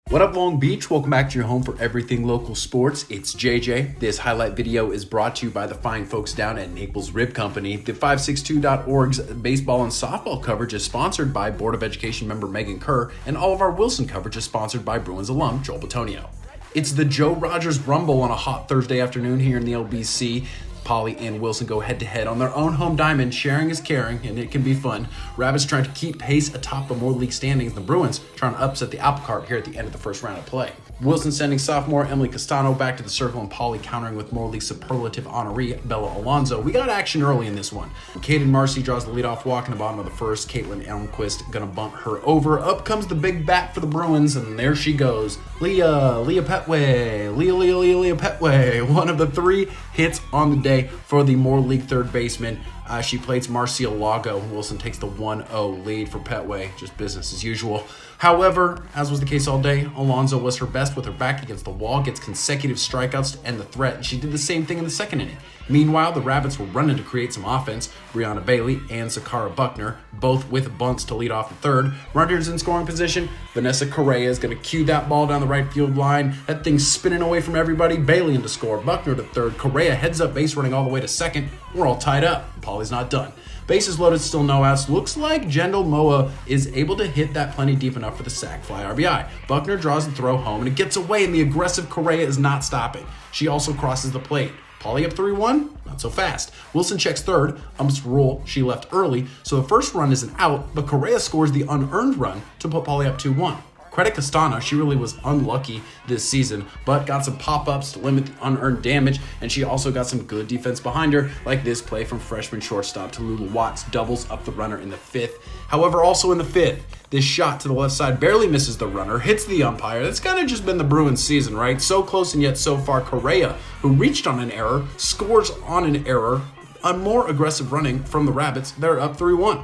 What up, Long Beach? Welcome back to your home for everything local sports. It's JJ. This highlight video is brought to you by the fine folks down at Naples Rib Company. The 562.org's baseball and softball coverage is sponsored by Board of Education member Megan Kerr, and all of our Wilson coverage is sponsored by Bruins alum Joel Bitonio. It's the Joe Rogers Rumble on a hot Thursday afternoon here in the LBC. Polly and Wilson go head-to-head on their own home diamond. Sharing is caring, and it can be fun. Rabbits trying to keep pace atop the Moore League standings. The Bruins trying to upset the apple cart here at the end of the first round of play. Wilson sending sophomore Emily Castano back to the circle, and Polly countering with Moore League superlative honoree Bella Alonso. We got action early in this one. Caden Marcy draws the leadoff walk in the bottom of the first. Caitlin Elmquist gonna bunt her over. Up comes the big bat for the Bruins, and there she goes. Leah Petway. Leah Petway. One of the three hits on the day for the Moore League third baseman. She plates Marcia Lago. Wilson takes the 1-0 lead for Petway. Just business as usual. However, as was the case all day, Alonso was her best with her back against the wall, gets consecutive strikeouts to end the threat, and she did the same thing in the second inning. Meanwhile, the Rabbits were running to create some offense. Brianna Bailey and Sakara Buckner, both with bunts to lead off the third. Runners in scoring position. Vanessa Correa is going to cue that ball down the right field line. That thing's spinning away from everybody. Bailey in to score. Buckner to third. Correa heads up base running all the way to second. We're all tied up. Polly's not done. Bases loaded, still no outs. Looks like Jendel Moa is able to hit that plenty deep enough for the sac fly RBI. Buckner draws the throw home, and it gets away, and the aggressive Correa is not stopping. She also crosses the plate. Polly up 3-1? Not so fast. Wilson checks third. Umps rule she left early, so the first run is an out, but Correa scores the unearned run to put Polly up 2-1. Credit Castana, she really was unlucky this season, but got some pop-ups to limit the unearned damage, and she also got some good defense behind her, like this play from freshman shortstop Tallulah Watts doubles up the runner in the fifth. However, also in the fifth, this shot to the left side barely misses the runner, hits the umpire. That's kind of just been the Bruins season, right? So close and yet so far. Correa, who reached on an error, scores on an error. A more aggressive running from the Rabbits. They're up 3-1.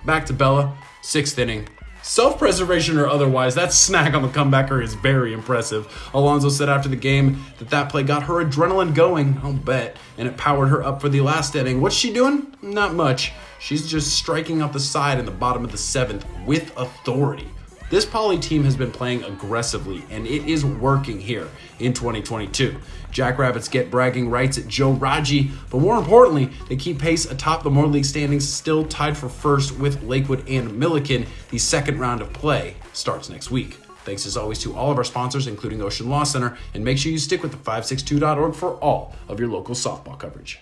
Back to Bella, sixth inning. Self-preservation or otherwise, that snag on the comebacker is very impressive. Alonso said after the game that play got her adrenaline going, I'll bet, and it powered her up for the last inning. What's she doing? Not much. She's just striking out the side in the bottom of the seventh with authority. This Poly team has been playing aggressively, and it is working here in 2022. Jackrabbits get bragging rights at Joe Raji, but more importantly, they keep pace atop the Moore League standings, still tied for first with Lakewood and Milliken. The second round of play starts next week. Thanks as always to all of our sponsors, including Ocean Law Center, and make sure you stick with the 562.org for all of your local softball coverage.